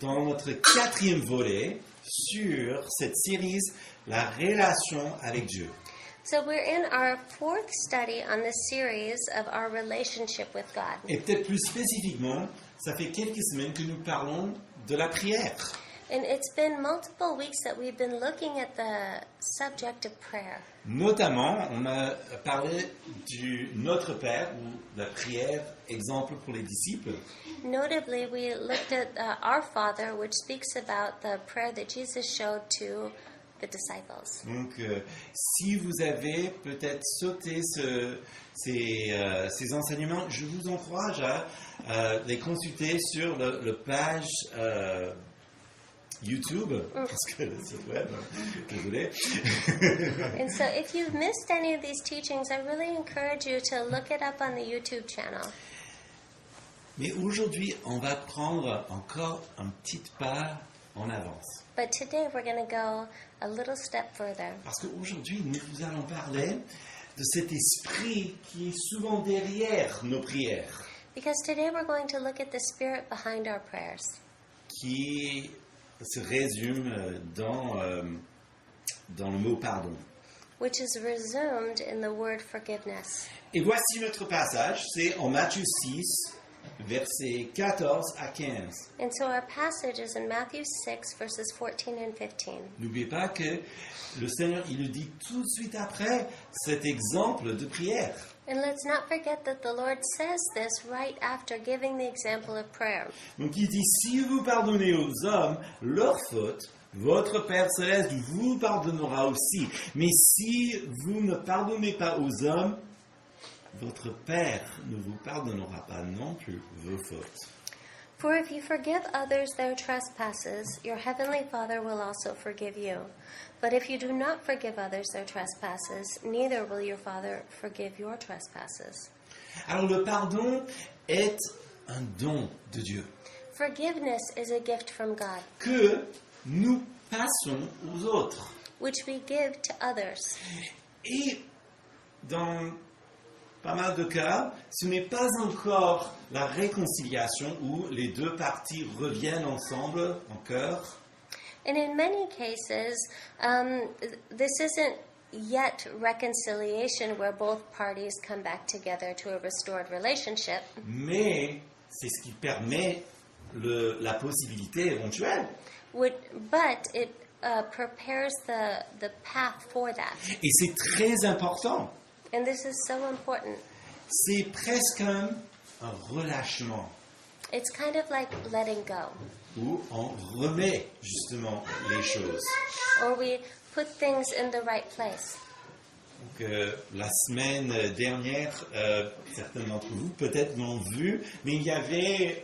dans notre 4e volet sur cette série, la relation avec Dieu. So we're in our 4th study on the series of our relationship with God. Et peut-être plus spécifiquement, ça fait quelques semaines que nous parlons de la prière. And it's been multiple weeks that we've been looking at the subject of prayer. Notamment, on a parlé du Notre Père, ou la prière, exemple pour les disciples. Notably, we looked at Our Father, which speaks about the prayer that Jesus showed to the disciples. Donc, si vous avez peut-être sauté ces enseignements, je vous encourage à les consulter sur le page YouTube, parce que le site web, désolé. And so if you've missed any of these teachings, I really encourage you to look it up on the YouTube channel. Mais aujourd'hui, on va prendre encore un petit pas en avance. But today we're going to go a little step further. Parce qu'aujourd'hui, nous vous allons parler de cet esprit qui est souvent derrière nos prières, Because today we're going to look at the spirit behind our prayers, qui se résume dans le mot pardon. which is resumed in the word forgiveness. Et voici notre passage, c'est en Matthieu 6, versets 14 à 15. And so our passage is in Matthew 6, verses 14 and 15. N'oubliez pas que le Seigneur, il le dit tout de suite après cet exemple de prière. And let's not forget that the Lord says this right after giving the example of prayer. Donc il dit, si vous pardonnez aux hommes leurs fautes, votre Père Céleste vous pardonnera aussi. Mais si vous ne pardonnez pas aux hommes, votre Père ne vous pardonnera pas non plus vos fautes. For if you forgive others their trespasses, your heavenly Father will also forgive you. But if you do not forgive others their trespasses, neither will your Father forgive your trespasses. Alors le pardon est un don de Dieu Forgiveness is a gift from God, que nous passons aux autres. which we give to others. Et dans pas mal de cas, ce n'est pas encore la réconciliation où les deux parties reviennent ensemble en cœur. And in many cases, this isn't yet reconciliation where both parties come back together to a restored relationship. Mais c'est ce qui permet la possibilité éventuelle. But it prepares the path for that. Et c'est très important. And this is so important. C'est presque un relâchement It's kind of like letting go, où on remet justement les choses. or we put things in the right place. Donc, la semaine dernière, certains d'entre vous peut-être l'ont vu, mais il y avait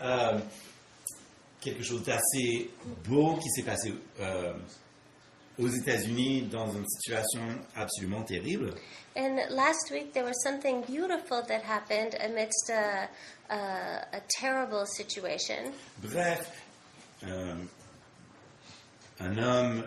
quelque chose d'assez beau qui s'est passé aux États-Unis dans une situation absolument terrible. And last week there was something beautiful that happened amidst a terrible situation. Bref, un homme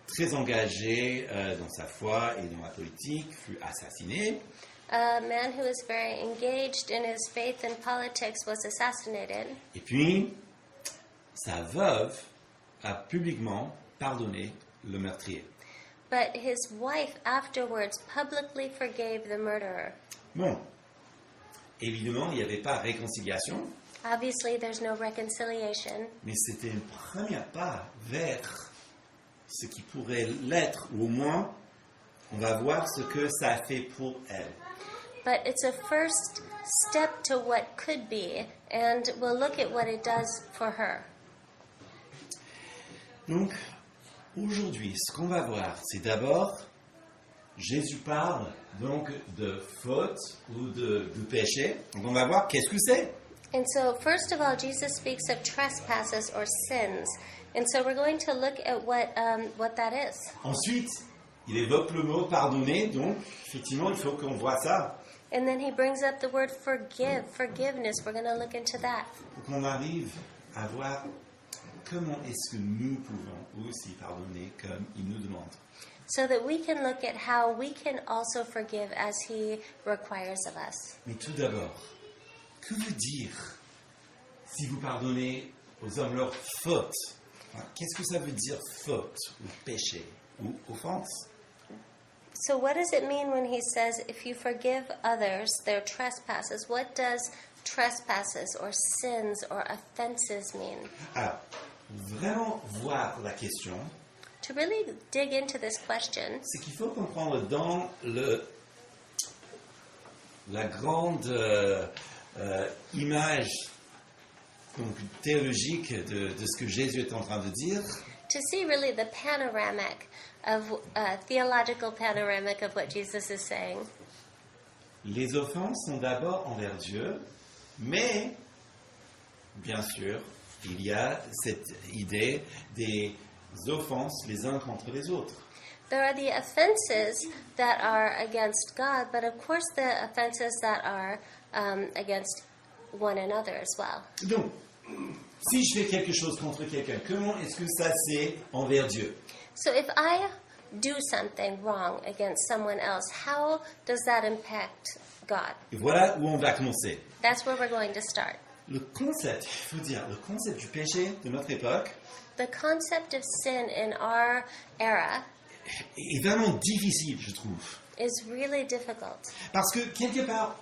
très engagé dans sa foi et dans la politique fut assassiné. A man who was very engaged in his faith and politics was assassinated. Et puis, sa veuve a publiquement pardonné le meurtrier. But his wife afterwards publicly forgave the murderer. Bon, évidemment, il n'y avait pas réconciliation, Obviously, there's no reconciliation, mais c'était un premier pas vers ce qui pourrait l'être, ou au moins, on va voir ce que ça a fait pour elle. but it's a first step to what could be, and we'll look at what it does for her. Donc, aujourd'hui, ce qu'on va voir, c'est d'abord, Jésus parle donc de faute ou de péché. Donc, on va voir qu'est-ce que c'est. And so, first of all, Jesus speaks of trespasses or sins. And so we're going to look at what that is. Ensuite, il évoque le mot pardonner, donc effectivement, il faut qu'on voit ça. And then he brings up the word forgiveness. We're going to look into that. Pour qu'on arrive à voir comment est-ce que nous pouvons aussi pardonner comme il nous demande. So that we can look at how we can also forgive as he requires of us. Mais tout d'abord, que veut dire si vous pardonnez aux hommes leurs fautes. Alors, qu'est-ce que ça veut dire faute ou péché ou offense? So what does it mean when he says, if you forgive others their trespasses? What does trespasses or sins or offenses mean? Alors, vraiment voir la question, To really dig into this question, c'est qu'il faut comprendre dans la grande image donc, théologique de ce que Jésus est en train de dire, to see really the panoramic of theological panoramic of what Jesus is saying. les offenses sont d'abord envers Dieu, mais bien sûr, il y a cette idée des offenses les uns contre les autres. There are the offenses that are against God, but of course the offenses that are against one another as well. Donc, si je fais quelque chose contre quelqu'un, comment est-ce que ça c'est envers Dieu? So if I do something wrong against someone else, how does that impact God? Et voilà où on va commencer. That's where we're going to start. Le concept, il faut dire, le concept du péché de notre époque The concept of sin in our era est vraiment difficile, je trouve. is really difficult. Parce que, quelque part,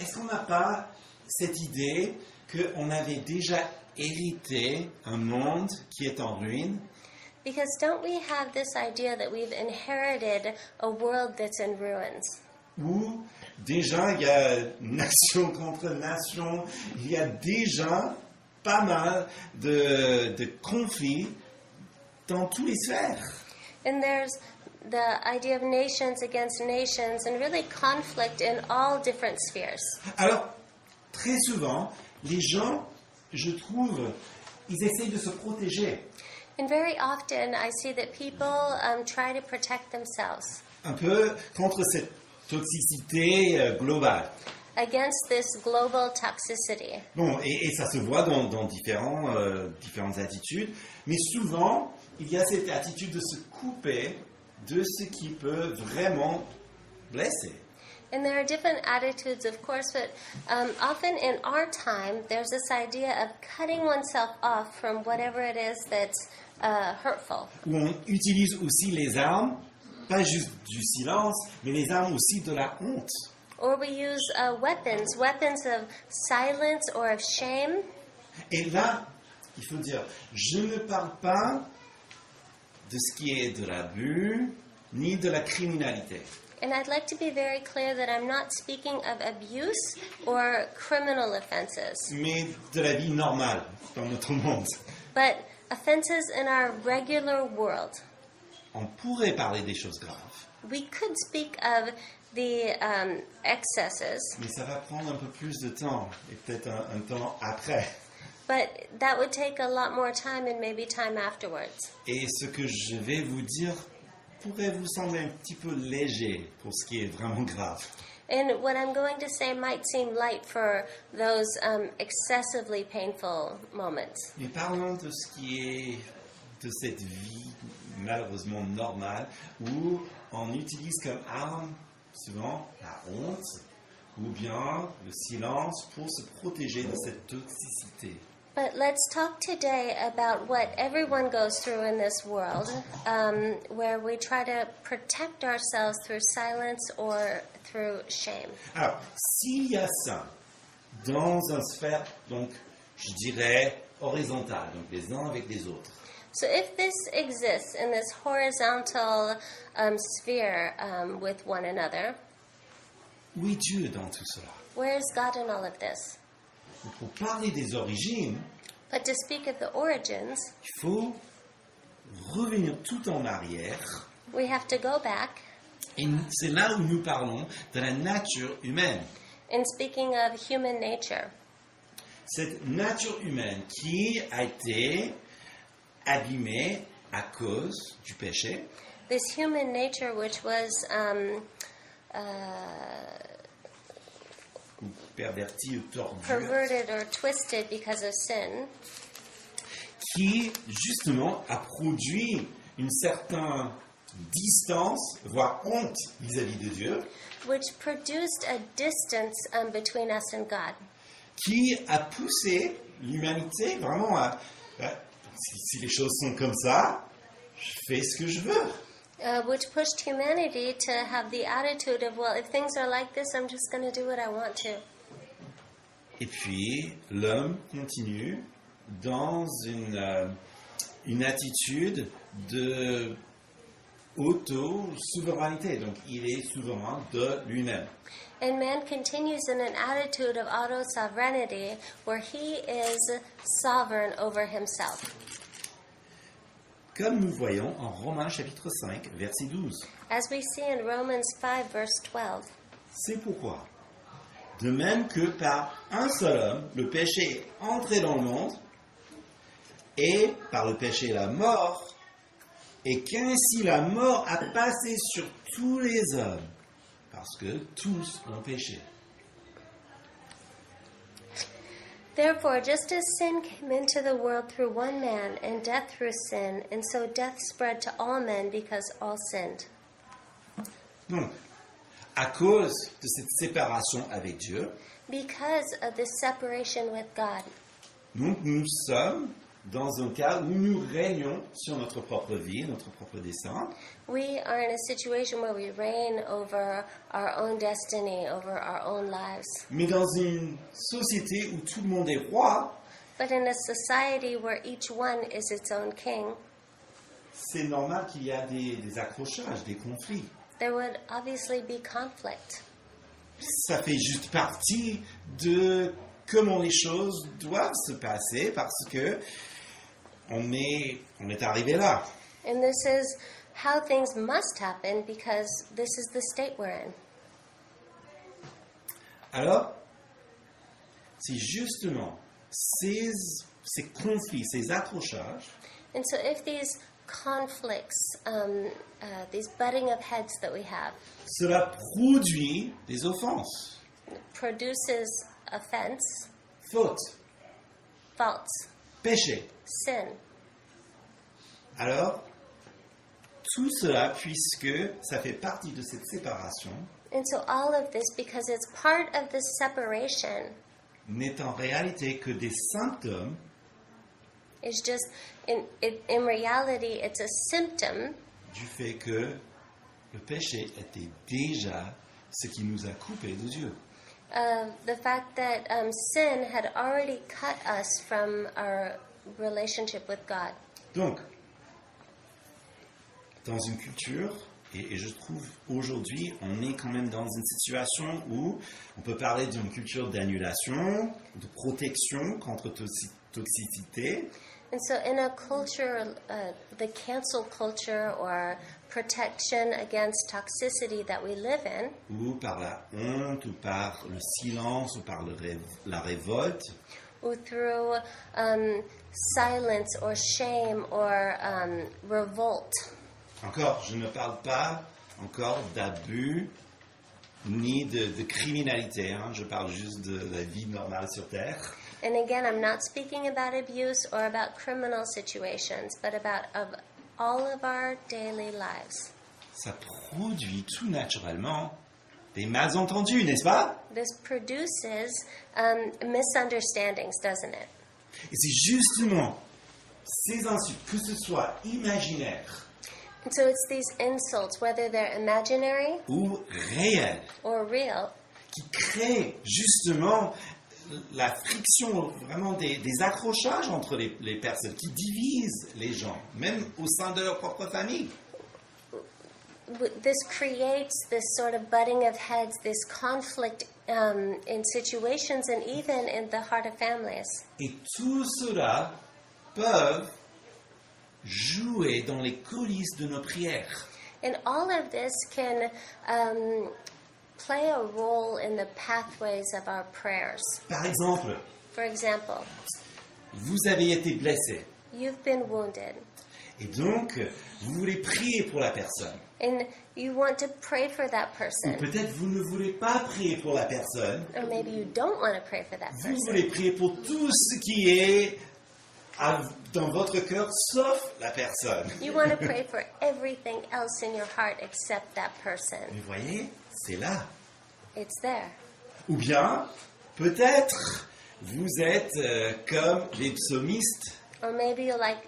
est-ce qu'on n'a pas cette idée qu'on avait déjà hérité un monde qui est en ruine, Because don't we have this idea that we've inherited a world that's in ruins? où déjà il y a nation contre nation, il y a déjà pas mal de conflits dans tous les sphères. And there's the idea of nations against nations and really conflict in all different spheres. Alors, très souvent, les gens, je trouve, ils essayent de se protéger And very often I see that people try to protect themselves un peu contre cette toxicité globale. against this global toxicity. Bon, et ça se voit dans différentes attitudes, mais souvent, il y a cette attitude de se couper de ce qui peut vraiment blesser. And there are different attitudes, of course, but often in our time, there's this idea of cutting oneself off from whatever it is that's hurtful. Où on utilise aussi les armes, pas juste du silence, mais les armes aussi de la honte. Or we use weapons of silence or of shame. Et là, il faut dire, je ne parle pas de ce qui est de l'abus, ni de la criminalité. And I'd like to be very clear that I'm not speaking of abuse or criminal offenses, Mais de la vie normale dans notre monde. but offenses in our regular world. On pourrait parler des choses graves, We could speak of the excesses, mais ça va prendre un peu plus de temps, et peut-être un temps après. but that would take a lot more time and maybe time afterwards. Et ce que je vais vous dire pourrait vous sembler un petit peu léger pour ce qui est vraiment grave. And what I'm going to say might seem light for those excessively painful moments. Mais parlons de ce qui est de cette vie malheureusement normale où on utilise comme arme souvent la honte ou bien le silence pour se protéger de cette toxicité. But let's talk today about what everyone goes through in this world, where we try to protect ourselves through silence or through shame. Alors, s'il y a ça dans une sphère, donc je dirais horizontale, donc les uns avec les autres, So if this exists in this horizontal sphere with one another, où est Dieu dans tout cela? where is God in all of this? Pour parler des origines, But to speak of the origins, il faut revenir tout en arrière. we have to go back. Et c'est là où nous parlons de la nature humaine. In speaking of human nature, Cette nature humaine qui a été abîmée à cause du péché, this human nature which was ou pervertie ou tordue, perverted or twisted because of sin, qui justement a produit une certaine distance, voire honte vis-à-vis de Dieu, which produced a distance between us and God, qui a poussé l'humanité vraiment si les choses sont comme ça, je fais ce que je veux. Which pushed humanity to have the attitude of, well, if things are like this, I'm just going to do what I want to. Et puis, l'homme continue dans une attitude de auto-souveraineté. Donc, il est souverain de lui-même. And man continues in an attitude of auto-sovereignty where he is sovereign over himself. Comme nous voyons en Romains chapitre 5, verset 12. As we see in Romans 5, verse 12. C'est pourquoi, de même que par un seul homme, le péché est entré dans le monde, et par le péché la mort, et qu'ainsi la mort a passé sur tous les hommes, parce que tous ont péché. Therefore, just as sin came into the world through one man, and death through sin, and so death spread to all men because all sinned. Donc, à cause de cette séparation avec Dieu, Because of this separation with God, donc nous sommes dans un cas où nous régnons sur notre propre vie, notre propre destin, we are in a situation where we reign over our own destiny, over our own lives. mais dans une société où tout le monde est roi, But in a society where each one is its own king, c'est normal qu'il y a des accrochages, des conflits. there would obviously be conflict. Ça fait juste partie de comment les choses doivent se passer parce que on est arrivé là. And this is how things must happen because this is the state we're in. Alors, c'est justement ces conflits, ces accrochages And so if these conflicts, these butting of heads that we have, cela produit des offenses, produces offense, fautes, faults, péchés. sin. Alors, tout cela, puisque ça fait partie de cette séparation, And so all of this, because it's part of this separation, n'est en réalité que des symptômes is just, in reality, it's a symptom du fait que le péché était déjà ce qui nous a coupés de Dieu. of the fact that sin had already cut us from our relationship with God. Donc, dans une culture, et je trouve aujourd'hui, on est quand même dans une situation où on peut parler d'une culture d'annulation, de protection contre toxicité, And so in a culture, the cancel culture or protection against toxicity that we live in, ou par la honte, ou par le silence, ou par la révolte, or through silence or shame or revolt. encore, je ne parle pas encore d'abus ni de criminalité, hein, je parle juste de la vie normale sur Terre. And again, I'm not speaking about abuse or about criminal situations, but about all of our daily lives. Ça produit tout naturellement des malentendus, n'est-ce pas? This produces misunderstandings, doesn't it? Et c'est justement ces insultes, que ce soit imaginaires And so it's these insults, whether they're imaginary ou réels, or real, qui créent justement la friction, vraiment des accrochages entre les personnes, qui divisent les gens, même au sein de leur propre famille. this creates this sort of butting of heads, this conflict in situations and even in the heart of families. Et tout cela peuvent jouer dans les coulisses de nos prières. And all of this can play a role in the pathways of our prayers. Par exemple, For example, vous avez été blessé, you've been wounded, et donc vous voulez prier pour la personne. and you want to pray for that Ou person, peut-être vous ne voulez pas prier pour la personne, or maybe you don't want to pray for that vous person. voulez prier pour tout ce qui est dans votre cœur, sauf la personne. You want to pray for everything else in your heart except that person. Vous voyez, c'est là. It's there. Ou bien, peut-être, vous êtes comme les psalmistes. Or maybe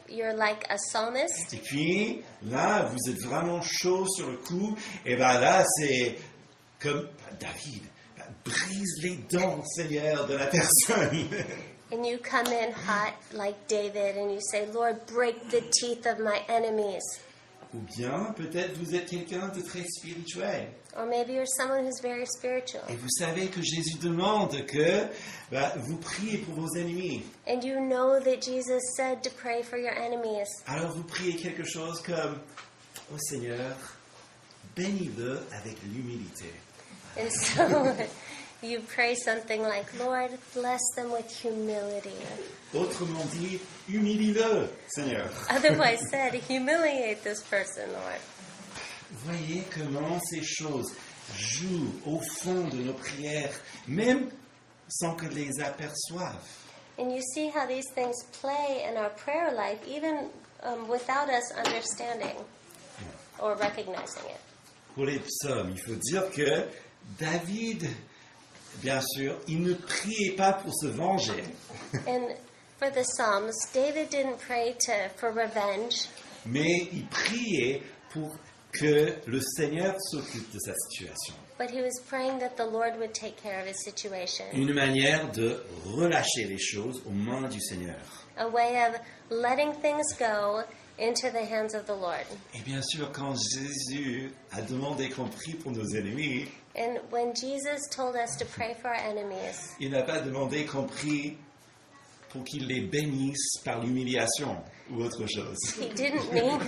you're like a psalmist. Et puis, là, vous êtes vraiment chaud sur le coup. Et bien là, c'est comme David. Brise les dents, Seigneur, de la personne. And you come in hot like David and you say, Lord, break the teeth of my enemies. Ou bien, peut-être vous êtes quelqu'un de très spirituel. Or maybe you're someone who's very spiritual. Et vous savez que Jésus demande que vous priez pour vos ennemis. And you know that Jesus said to pray for your enemies. Alors vous priez quelque chose comme « Oh Seigneur, bénis-le avec l'humilité. And so you pray something like, Lord, bless them with humility. » Autrement dit, humilie-le, Seigneur. Otherwise said, humiliate this person, Lord. Voyez comment ces choses jouent au fond de nos prières, même sans que les aperçoivent. And you see how these things play in our prayer life, even without us understanding or recognizing it. Pour les psaumes, il faut dire que David, bien sûr, il ne priait pas pour se venger, And for the Psalms, David didn't pray for revenge, mais il priait pour que le Seigneur s'occupe de sa situation. but he was praying that the Lord would take care of his situation. Une manière de relâcher les choses aux mains du Seigneur. A way of letting things go into the hands of the Lord. Et bien sûr, quand Jésus a demandé qu'on prie pour nos ennemis, And when Jesus told us to pray for our enemies, il n'a pas demandé qu'on prie pour qu'il les bénisse par l'humiliation ou autre chose. he didn't mean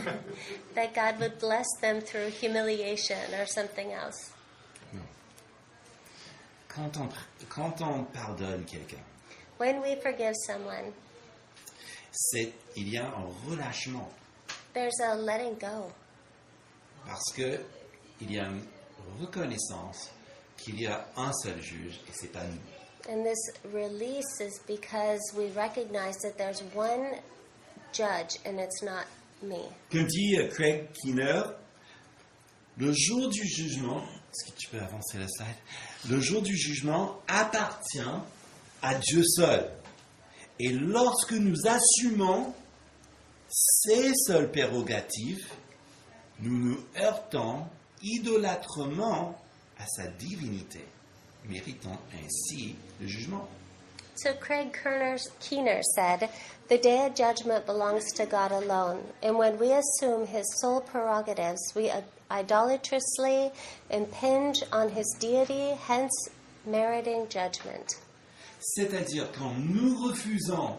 that God would bless them through humiliation or something else. Quand on pardonne quelqu'un, When we forgive someone, il y a un relâchement there's a letting go. parce que il y a une reconnaissance qu'il y a un seul juge et c'est pas nous. And this release is because we recognize that there's one judge and it's not me. Comme dit Craig Keener, le jour du jugement, est-ce que tu peux avancer la slide? Le jour du jugement appartient à Dieu seul. Et lorsque nous assumons ces seules prérogatives, nous nous heurtons idolâtrement à sa divinité, méritant ainsi le jugement. So Craig Keener said, "The day of judgment belongs to God alone, and when we assume his sole prerogatives, we idolatrously impinge on his deity, hence meriting judgment." C'est-à-dire quand nous refusons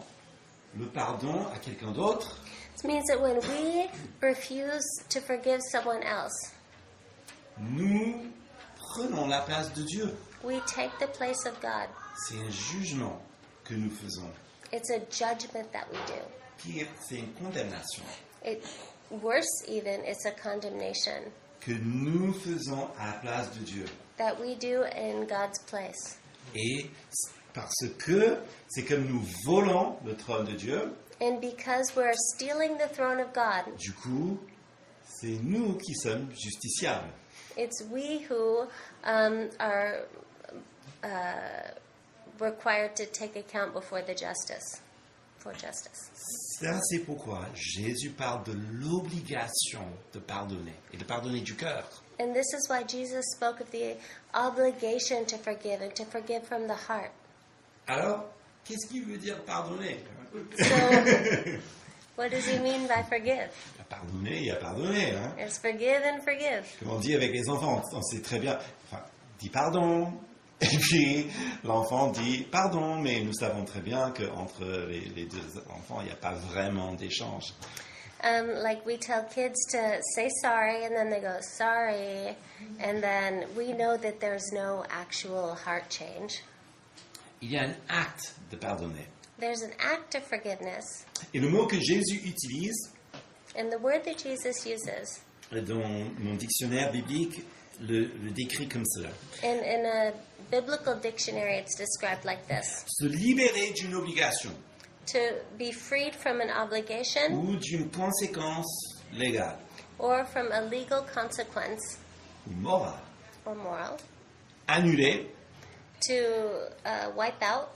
le pardon à quelqu'un d'autre, This means that when we refuse to forgive someone else, nous prenons la place de Dieu. we take the place of God. C'est un jugement que nous faisons. It's a judgment that we do. Pire, c'est une condamnation Worse even, it's a condemnation que nous faisons à la place de Dieu. that we do in God's place. Et parce que c'est comme nous volons le trône de Dieu, And because we're stealing the throne of God, du coup, c'est nous qui sommes justiciables. it's we who are required to take account before the justice, for justice. Ça, c'est pourquoi Jésus parle de l'obligation de pardonner et de pardonner du cœur. And this is why Jesus spoke of the obligation to forgive and to forgive from the heart. Alors, qu'est-ce qu'il veut dire pardonner? So, what does he mean by forgive? Pardonner, il y a pardonner. Hein? There's forgive and forgive. Comme on dit avec les enfants, on sait très bien, enfin, dis pardon, et puis l'enfant dit pardon, mais nous savons très bien qu'entre les deux enfants, il n'y a pas vraiment d'échange. Like we tell kids to say sorry, and then they go sorry, and then we know that there's no actual heart change. Il y a un acte de pardonner. There's an act of forgiveness, Et le mot que Jésus utilise, and the word that Jesus uses dans mon dictionnaire biblique, le décrit comme cela. in a biblical dictionary, it's described like this: Se libérer d'une obligation to be freed from an obligation ou d'une conséquence légale or from a legal consequence ou morale. or moral, Annuler to wipe out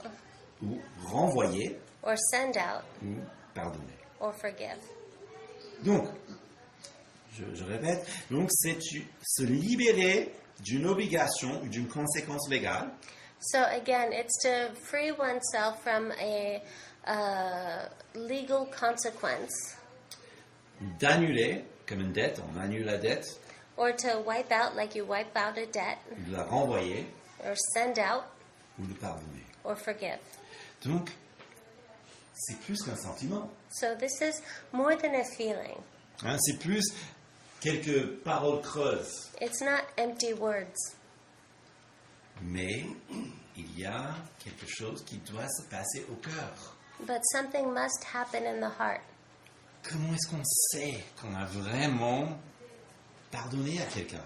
ou renvoyer or send out ou pardonner. or forgive. Donc, je répète, donc c'est se libérer d'une obligation ou d'une conséquence légale So again, it's to free oneself from a legal consequence, ou d'annuler, comme une dette, on annule la dette, or to wipe out like you wipe out a debt, ou de la renvoyer or send out ou de pardonner. or forgive. Donc, c'est plus qu'un sentiment. So this is more than a feeling. Hein, c'est plus quelques paroles creuses. It's not empty words. Mais il y a quelque chose qui doit se passer au cœur. But something must happen in the heart. Comment est-ce qu'on sait qu'on a vraiment pardonné à quelqu'un?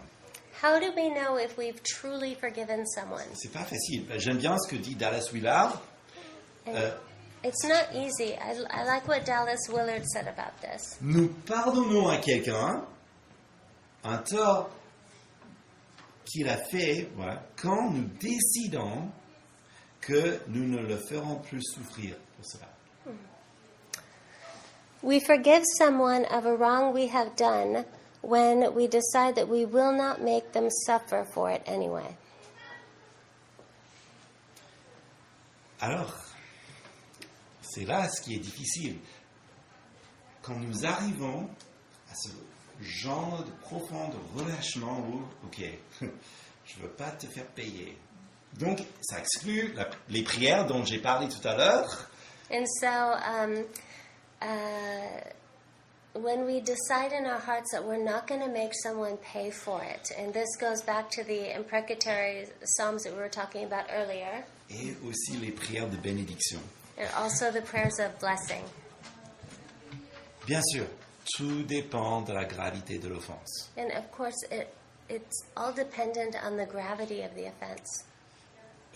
How do we know if we've truly forgiven someone? C'est pas facile. J'aime bien ce que dit Dallas Willard. And it's not easy. I like what Dallas Willard said about this. Nous pardonnons à quelqu'un un tort qu'il a fait, voilà, quand nous décidons que nous ne le ferons plus souffrir pour cela. We forgive someone of a wrong we have done when we decide that we will not make them suffer for it anyway. Alors, c'est là ce qui est difficile. Quand nous arrivons à ce genre de profond relâchement où, ok, je ne veux pas te faire payer. Donc, ça exclut les prières dont j'ai parlé tout à l'heure. And so, when we decide in our hearts that we're not going to make someone pay for it, and this goes back to the imprecatory psalms that we were talking about earlier, Et aussi les prières de bénédiction. and also the prayers of blessing. Bien sûr, tout dépend de la gravité de l'offense. And of course, it's all dependent on the gravity of the offense.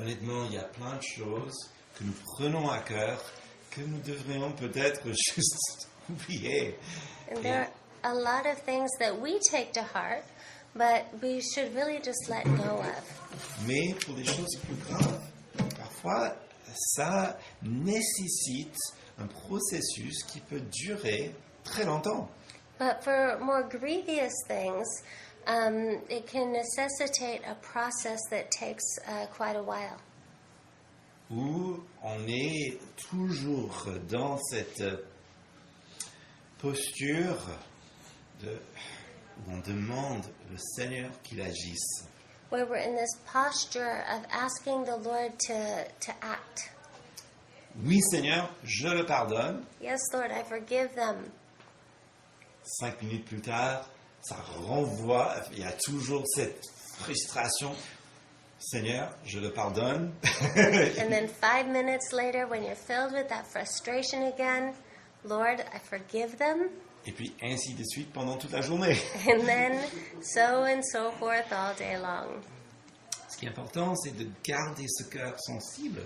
Honnêtement, il y a plein de choses que nous prenons à cœur que nous devrions peut-être juste oublier. And there are a lot of things that we take to heart, but we should really just let go of. Mais pour des choses plus graves, parfois, ça nécessite un processus qui peut durer très longtemps. But for more grievous things, it can necessitate a process that takes quite a while. Où on est toujours dans cette posture où on demande au Seigneur qu'il agisse. Where we're in this posture of asking the Lord to act. Oui, Seigneur, je le pardonne. Yes, Lord, I forgive them. 5 minutes plus tard, ça renvoie, il y a toujours cette frustration. Seigneur, je le pardonne. And then 5 minutes later, when you're filled with that frustration again, Lord, I forgive them. Et puis ainsi de suite pendant toute la journée. And then so and so forth all day long. Ce qui est important, c'est de garder ce cœur sensible.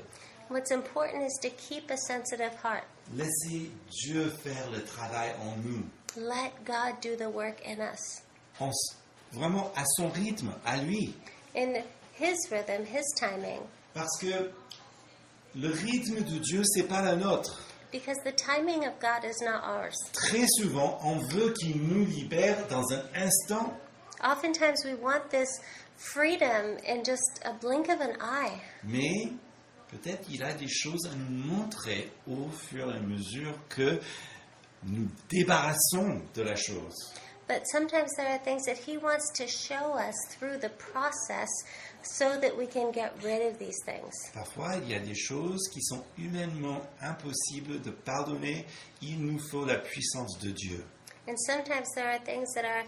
What's important is to keep a sensitive heart. Laissez Dieu faire le travail en nous. Let God do the work in us. Vraiment à son rythme, à lui. In His rhythm, His timing. Parce que le rythme de Dieu, c'est pas le nôtre. Because the timing of God is not ours. Très souvent, on veut qu'il nous libère dans un instant. Oftentimes we want this freedom in just a blink of an eye. Mais peut-être il a des choses à nous montrer au fur et à mesure que nous débarrassons de la chose. But sometimes there are things that He wants to show us through the process so that we can get rid of these things. Parfois, il y a des choses qui sont humainement impossibles de pardonner. Il nous faut la puissance de Dieu. And sometimes there are things that are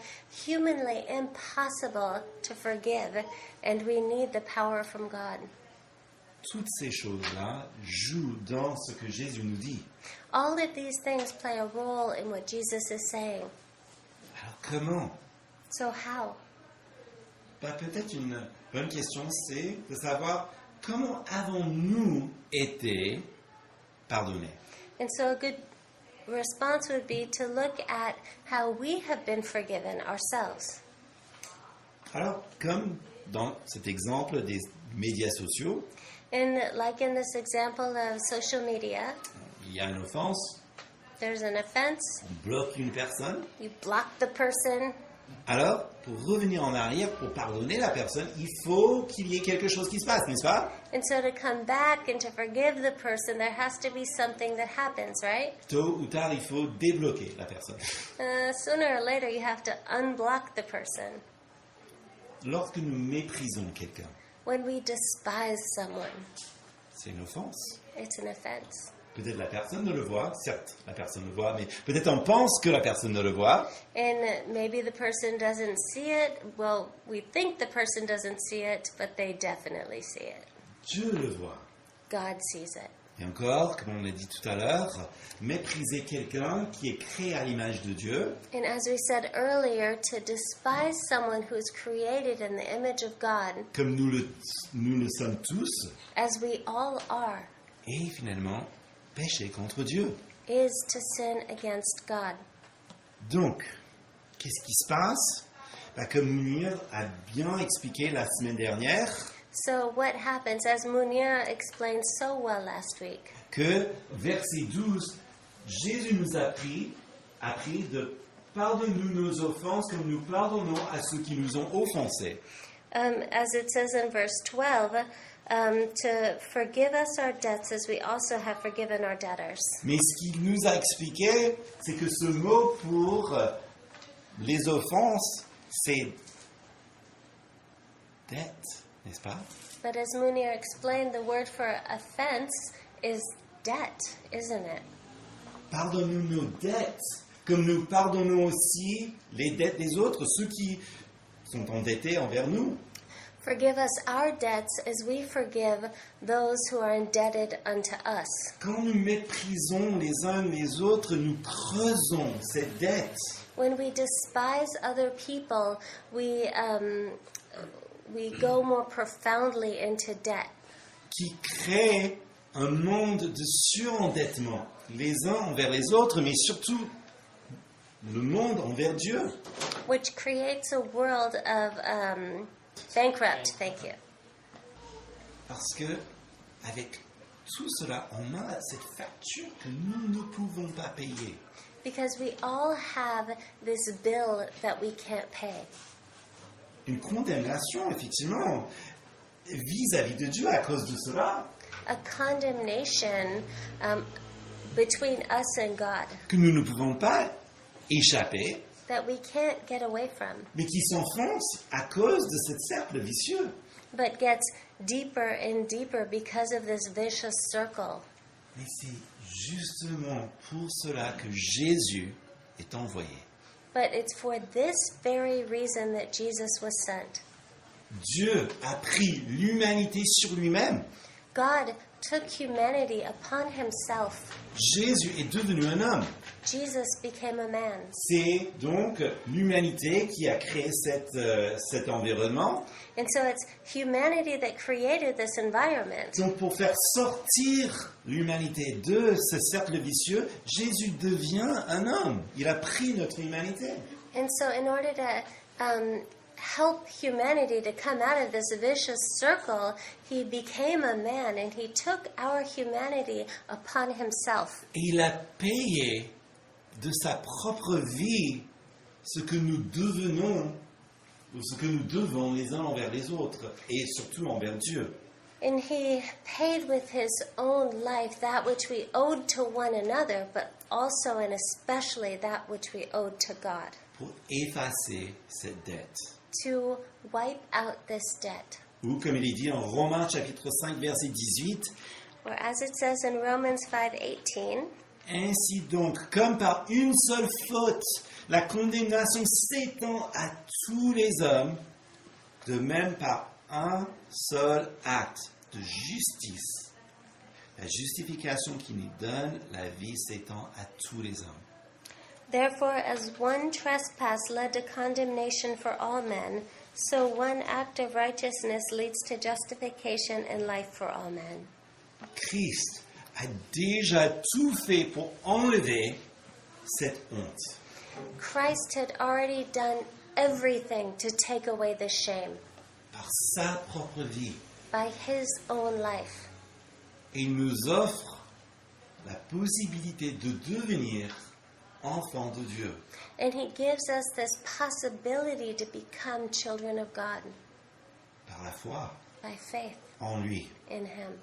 humanly impossible to forgive, and we need the power from God. Toutes ces choses-là jouent dans ce que Jésus nous dit. All of these things play a role in what Jesus is saying. Alors comment? So how? Peut-être une bonne question, c'est de savoir comment avons-nous été pardonnés? And so a good response would be to look at how we have been forgiven ourselves. Alors, comme dans cet exemple des médias sociaux, Like in this example of social media, Il y a une offense, there's an offense, on bloque une personne. you block the person. Alors, pour revenir en arrière, pour pardonner la personne, il faut qu'il y ait quelque chose qui se passe, n'est-ce pas? And so to come back and to forgive the person, there has to be something that happens, right? Tôt ou tard, il faut débloquer la personne. Sooner or later, you have to unblock the person. Lorsque nous méprisons quelqu'un, When we despise someone, c'est une offense. it's an offense. Peut-être la personne ne le voit, certes, la personne le voit, mais peut-être on pense que la personne ne le voit. And maybe the person doesn't see it. Well, we think the person doesn't see it, but they definitely see it. Dieu le voit. God sees it. Et encore, comme on l'a dit tout à l'heure, mépriser quelqu'un qui est créé à l'image de Dieu, And as we said earlier, to despise someone who is created in the image of God, comme nous le sommes tous, as we all are, et finalement pécher contre Dieu. is to sin against God. Donc, qu'est-ce qui se passe? Comme Munir a bien expliqué la semaine dernière, So what happens, as Munira explained so well last week, que verset 12, Jésus nous a appris de pardonner nos offenses comme nous pardonnons à ceux qui nous ont offensés. as it says in verse 12, to forgive us our debts as we also have forgiven our debtors. Mais ce qu'il nous a expliqué, c'est que ce mot pour les offenses, c'est dette, n'est-ce pas? But as Munir explained, the word for offense is debt, isn't it? Pardonne-nous nos dettes, comme nous pardonnons aussi les dettes des autres, ceux qui sont endettés envers nous. Forgive us our debts as we forgive those who are indebted unto us. Quand nous méprisons les uns les autres, nous creusons cette dette. When we despise other people, we go more profoundly into debt, Qui crée un monde de surendettement, les uns envers les autres, mais surtout le monde envers Dieu. which creates a world of bankrupt. Thank you. Parce que, avec tout cela, on a cette facture que nous ne pouvons pas payer. Because we all have this bill that we can't pay. Une condamnation, effectivement, vis-à-vis de Dieu à cause de cela, A condemnation between us and God que nous ne pouvons pas échapper, that we can't get away from, mais qui s'enfonce à cause de ce cercle vicieux. but gets deeper and deeper because of this vicious circle. Mais c'est justement pour cela que Jésus est envoyé. But it's for this very reason that Jesus was sent. Dieu a pris l'humanité sur lui-même. God took humanity upon himself. Jésus est devenu un homme. Jesus became a man. C'est donc l'humanité qui a créé cet environnement. And so it's humanity that created this environment. Donc pour faire sortir l'humanité de ce cercle vicieux, Jésus devient un homme. Il a pris notre humanité. And so in order to help humanity to come out of this vicious circle, he became a man and he took our humanity upon himself. Et il a payé de sa propre vie ce que nous devenons, ou ce que nous devons les uns envers les autres, et surtout envers Dieu. And he paid with his own life that which we owed to one another, but also and especially that which we owed to God, Pour effacer cette dette. to wipe out this debt. Ou comme il est dit en Romains chapitre 5 verset 18, Or as it says in Romans 5:18, ainsi donc, comme par une seule faute, la condamnation s'étend à tous les hommes, de même par un seul acte de justice, la justification qui nous donne la vie s'étend à tous les hommes. therefore, as one trespass led to condemnation for all men, so one act of righteousness leads to justification and life for all men. Christ a déjà tout fait pour enlever cette honte. Christ had already done everything to take away the shame. Par sa propre vie, by his own life. Et il nous offre la possibilité de devenir enfants de Dieu. And he gives us this possibility to become children of God Par la foi by faith en lui. in him.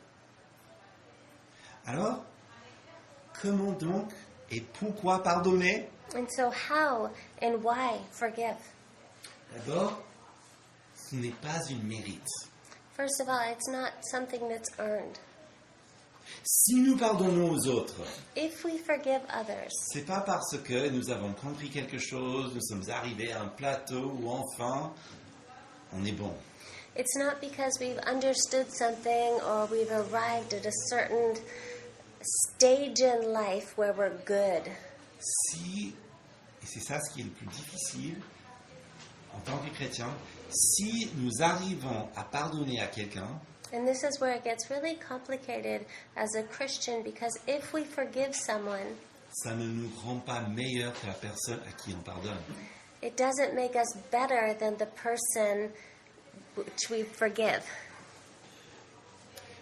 Alors, comment donc et pourquoi pardonner? And so how and why forgive? D'abord, ce n'est pas une mérite. First of all, it's not something that's earned. Si nous pardonnons aux autres, If we forgive others, c'est pas parce que nous avons compris quelque chose, nous sommes arrivés à un plateau où enfin on est bon. it's not because we've understood something or we've arrived at a certain stage in life where we're good. Si, et c'est ça ce qui est le plus difficile en tant que chrétien, si nous arrivons à pardonner à quelqu'un, And this is where it gets really complicated as a Christian, because if we forgive someone, ça ne nous rend pas meilleurs que la personne à qui on pardonne. it doesn't make us better than the person which we forgive,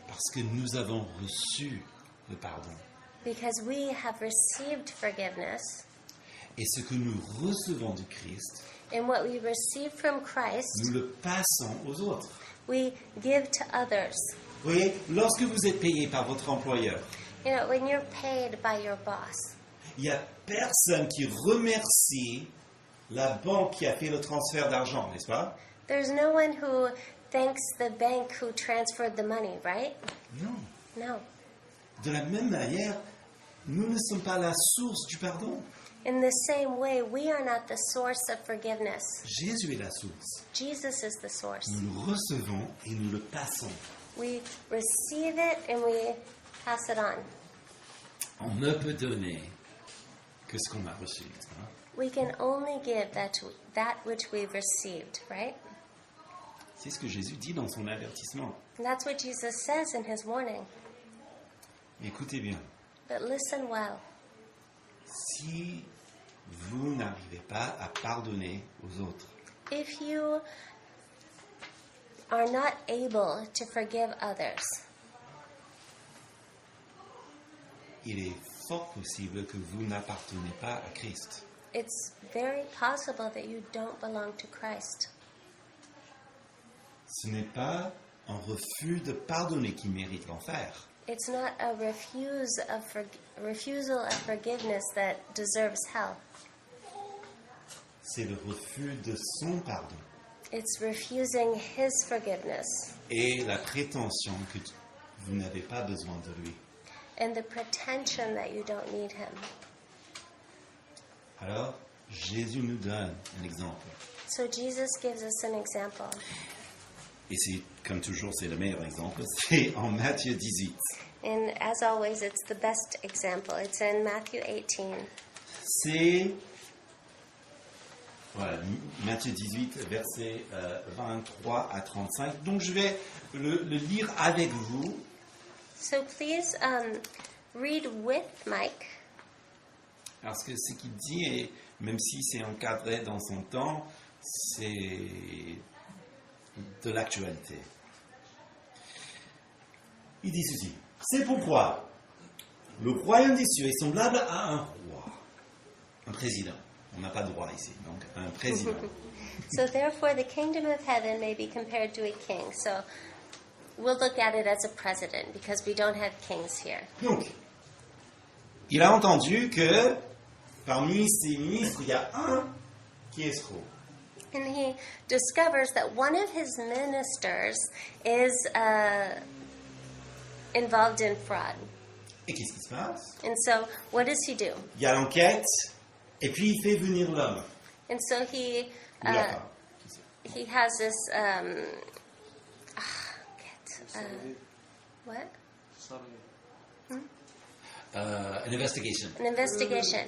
Parce que nous avons reçu le pardon. because we have received forgiveness. Et ce que nous recevons du Christ, And what we receive from Christ, nous le passons aux autres. we give to others. Vous voyez, lorsque vous êtes payé par votre employeur, You know, when you're paid by your boss, il n'y a personne qui remercie la banque qui a fait le transfert d'argent, n'est-ce pas? there's no one who thanks the bank who transferred the money, right? Non. No. De la même manière, nous ne sommes pas la source du pardon. In the same way, we are not the source of forgiveness. Jésus est la source. Jesus is the source. Nous le recevons et nous le passons. We receive it and we pass it on. On ne peut donner que ce qu'on a reçu. Hein? We can only give that which we've received, right? C'est ce que Jésus dit dans son avertissement. And that's what Jesus says in his warning. Écoutez bien, But listen well. si vous n'arrivez pas à pardonner aux autres, If you are not able to forgive others, il est fort possible que vous n'appartenez pas à Christ. it's very possible that you don't belong to Christ. Ce n'est pas un refus de pardonner qui mérite l'enfer. It's not a refusal of forgiveness that deserves hell. C'est le refus de son pardon It's refusing his forgiveness et la prétention que vous n'avez pas besoin de lui. and the pretension that you don't need him. Alors, Jésus nous donne un exemple. So Jesus gives us an example. Et c'est, comme toujours, c'est le meilleur exemple. C'est en Matthieu 18. And as always, it's the best example. It's in Matthew 18. C'est voilà, Matthieu 18, versets 23 à 35. Donc je vais le lire avec vous. So please read with Mike. Parce que ce qu'il dit, et même si c'est encadré dans son temps, c'est de l'actualité. Il dit ceci. C'est pourquoi le royaume des cieux est semblable à un roi, un président. On n'a pas de roi ici, donc un président. So therefore, the kingdom of heaven may be compared to a king. So we'll look at it as a president because we don't have kings here. Donc, il a entendu que parmi ses ministres, il y a un qui est escroc. And he discovers that one of his ministers is involved in fraud. Et qu'est-ce qui se passe? And so what does he do? Il y a l'enquête, et puis il fait venir l'homme. And so he Ou la femme. he has this what? An investigation. An investigation.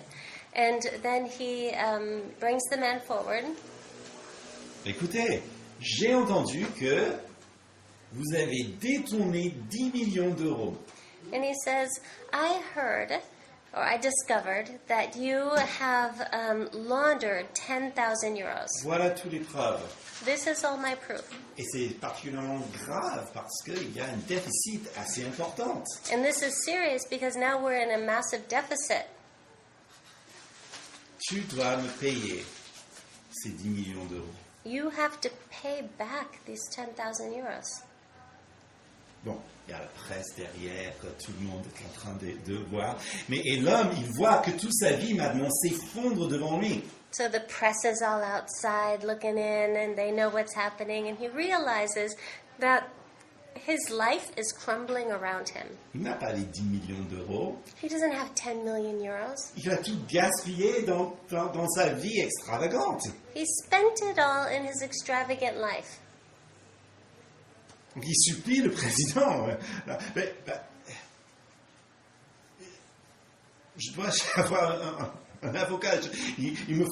And then he brings the man forward. Écoutez, j'ai entendu que vous avez détourné 10 millions d'euros. And he says, I heard, or I discovered that you have laundered 10,000 euros. Voilà toutes les preuves. This is all my proof. Et c'est particulièrement grave parce qu'il y a un déficit assez important. And this is serious because now we're in a massive deficit. Tu dois me payer ces 10 millions d'euros. You have to pay back these 10,000 euros. Bon, il y a la presse derrière, tout le monde est en train de voir. Et l'homme, il voit que toute sa vie maintenant s'effondre devant lui. So the press is all outside looking in and they know what's happening, and he realizes that his life is crumbling around him. Il n'a pas les 10 millions d'euros. He doesn't have 10 million euros. Il a tout gaspillé dans sa vie extravagante. He spent it all in his extravagant life. Donc il supplie le président. Je dois avoir un avocat. Il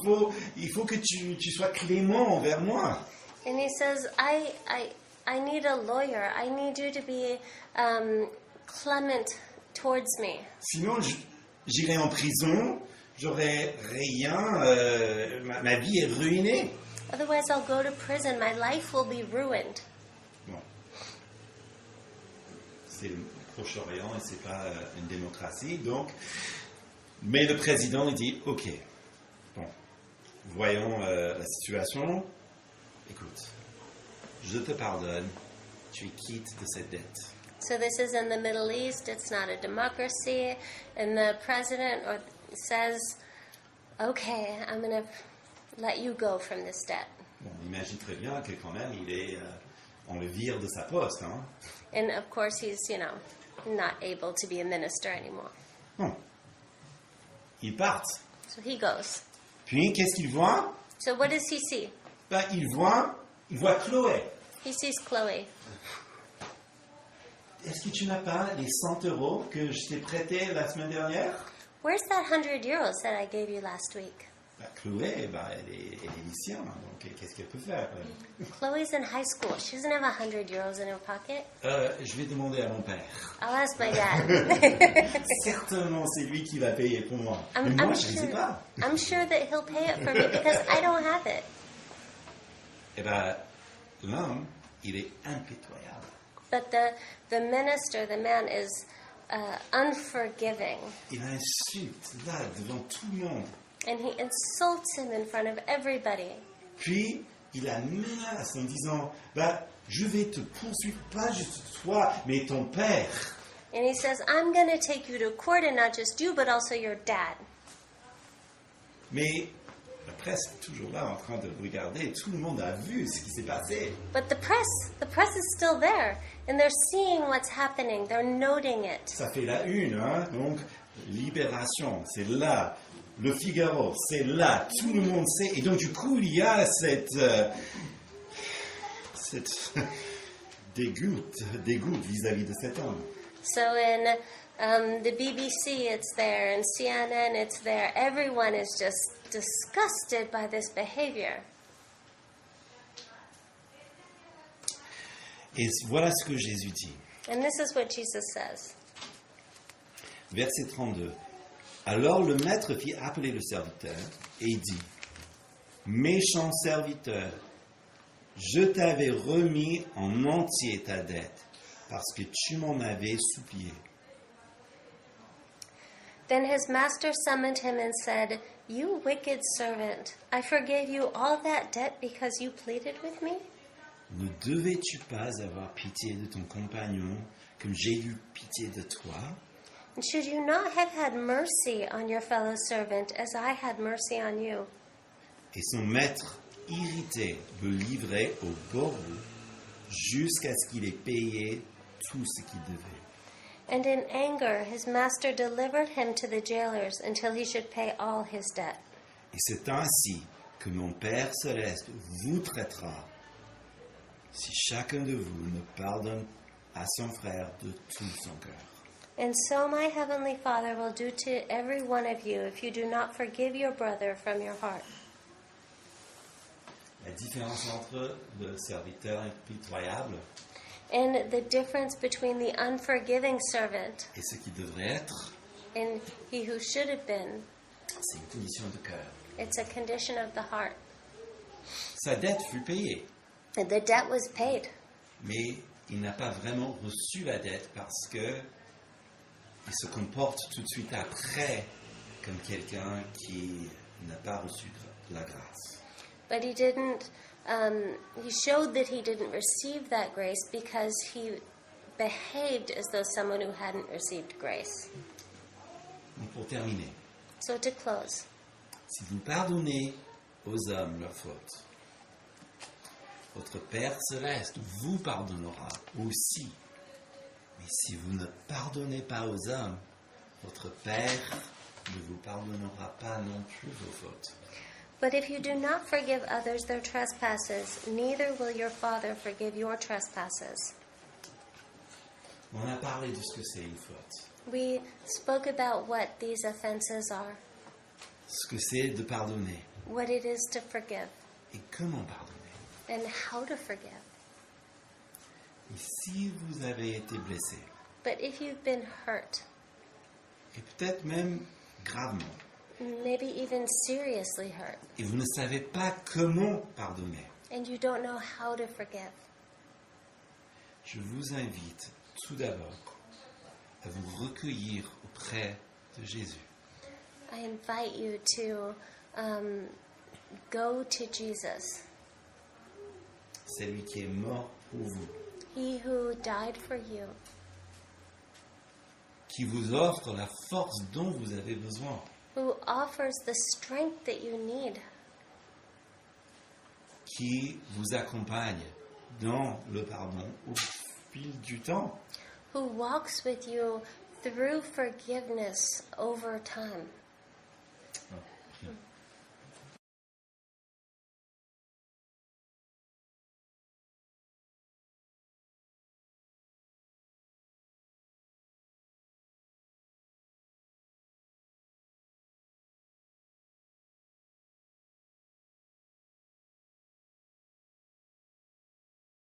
faut que tu sois clément envers moi. And he says, I need a lawyer. I need you to be clement towards me. Sinon, j'irai en prison, j'aurai rien, ma vie est ruinée. Otherwise, I'll go to prison. My life will be ruined. Bon. C'est le Proche-Orient et c'est pas une démocratie, donc. Mais le président, il dit, OK, bon, voyons la situation. Écoute, je te pardonne, tu es quitte de cette dette. So this is in the Middle East. It's not a democracy. And the president says, okay, I'm going to let you go from this debt. Bon, on imagine très bien que quand même, on le vire de sa poste. Hein? And of course, he's, not able to be a minister anymore. Bon. Ils partent. So he goes. Puis, qu'est-ce qu'il voit? So what does he see? Ben, il voit Chloé. He sees Chloe. Est-ce que tu n'as pas les 100 euros que je t'ai prêtés la semaine dernière? Where's that 100 euros that I gave you last week? Ben, Chloé, elle est lycéenne, donc qu'est-ce qu'elle peut faire? Chloe's in high school. She doesn't have 100 euros in her pocket. Je vais demander à mon père. I'll ask my dad. Certainement, c'est lui qui va payer pour moi. Mais moi, je ne sais pas. I'm sure that he'll pay it for me because I don't have it. Eh bien, l'homme, il est impitoyable. But the minister, the man, is unforgiving. Il insulte là devant tout le monde. And he insults him in front of everybody. Puis, il la menace en disant, je vais te poursuivre, pas juste toi, mais ton père. And he says, I'm going to take you to court, and not just you, but also your dad. Mais la presse est toujours là en train de regarder. Tout le monde a vu ce qui s'est passé. But the press is still there, and they're seeing what's happening. They're noting it. Ça fait la une, hein? Donc, Libération, c'est là. Le Figaro, c'est là. Tout le monde sait. Et donc, du coup, il y a cette dégoût vis-à-vis de cet homme. So in the BBC, it's there, and CNN, it's there. Everyone is just disgusted by this behavior. Et voilà ce que Jésus dit. And this is what Jesus says. Verset 32. Alors le maître fit appeler le serviteur et dit, méchant serviteur, je t'avais remis en entier ta dette parce que tu m'en avais supplié. Then his master summoned him and said, You wicked servant, I forgave you all that debt because you pleaded with me? Ne devais-tu pas avoir pitié de ton compagnon comme j'ai eu pitié de toi? And should you not have had mercy on your fellow servant as I had mercy on you? Et son maître, irrité, le livrait au bourreau jusqu'à ce qu'il ait payé tout ce qu'il devait. And in anger his master delivered him to the jailers until he should pay all his debt. Et c'est ainsi que mon Père céleste vous traitera si chacun de vous ne pardonne à son frère de tout son cœur. And so my heavenly Father will do to every one of you if you do not forgive your brother from your heart. La différence entre le serviteur impitoyable And the difference between the unforgiving servant et ce qui devrait être, in he who should have been. C'est une condition de cœur. It's a condition of the heart. Sa dette fut payée, And the debt was paid, mais il n'a pas vraiment reçu la dette parce que il se comporte tout de suite après comme quelqu'un qui n'a pas reçu la grâce. but he didn't. He showed that he didn't receive that grace because he behaved as though someone who hadn't received grace. Donc pour terminer, So to close, si vous pardonnez aux hommes leurs fautes, votre Père céleste vous pardonnera aussi. Mais si vous ne pardonnez pas aux hommes, votre Père ne vous pardonnera pas non plus vos fautes. but if you do not forgive others their trespasses, neither will your Father forgive your trespasses. On a parlé de ce que c'est une faute, We spoke about what these offenses are, ce que c'est de pardonner what it is to forgive, et comment pardonner. and how to forgive. Et si vous avez été blessé, But if you've been hurt, et peut-être même gravement, maybe even seriously hurt, et vous ne savez pas comment pardonner, and you don't know how to forgive, je vous invite tout d'abord à vous recueillir auprès de Jésus. I invite you to go to Jesus, C'est lui qui est mort pour vous, He who died for you, qui vous offre la force dont vous avez besoin, who offers the strength that you need, qui vous accompagne dans le pardon au fil du temps. who walks with you through forgiveness over time.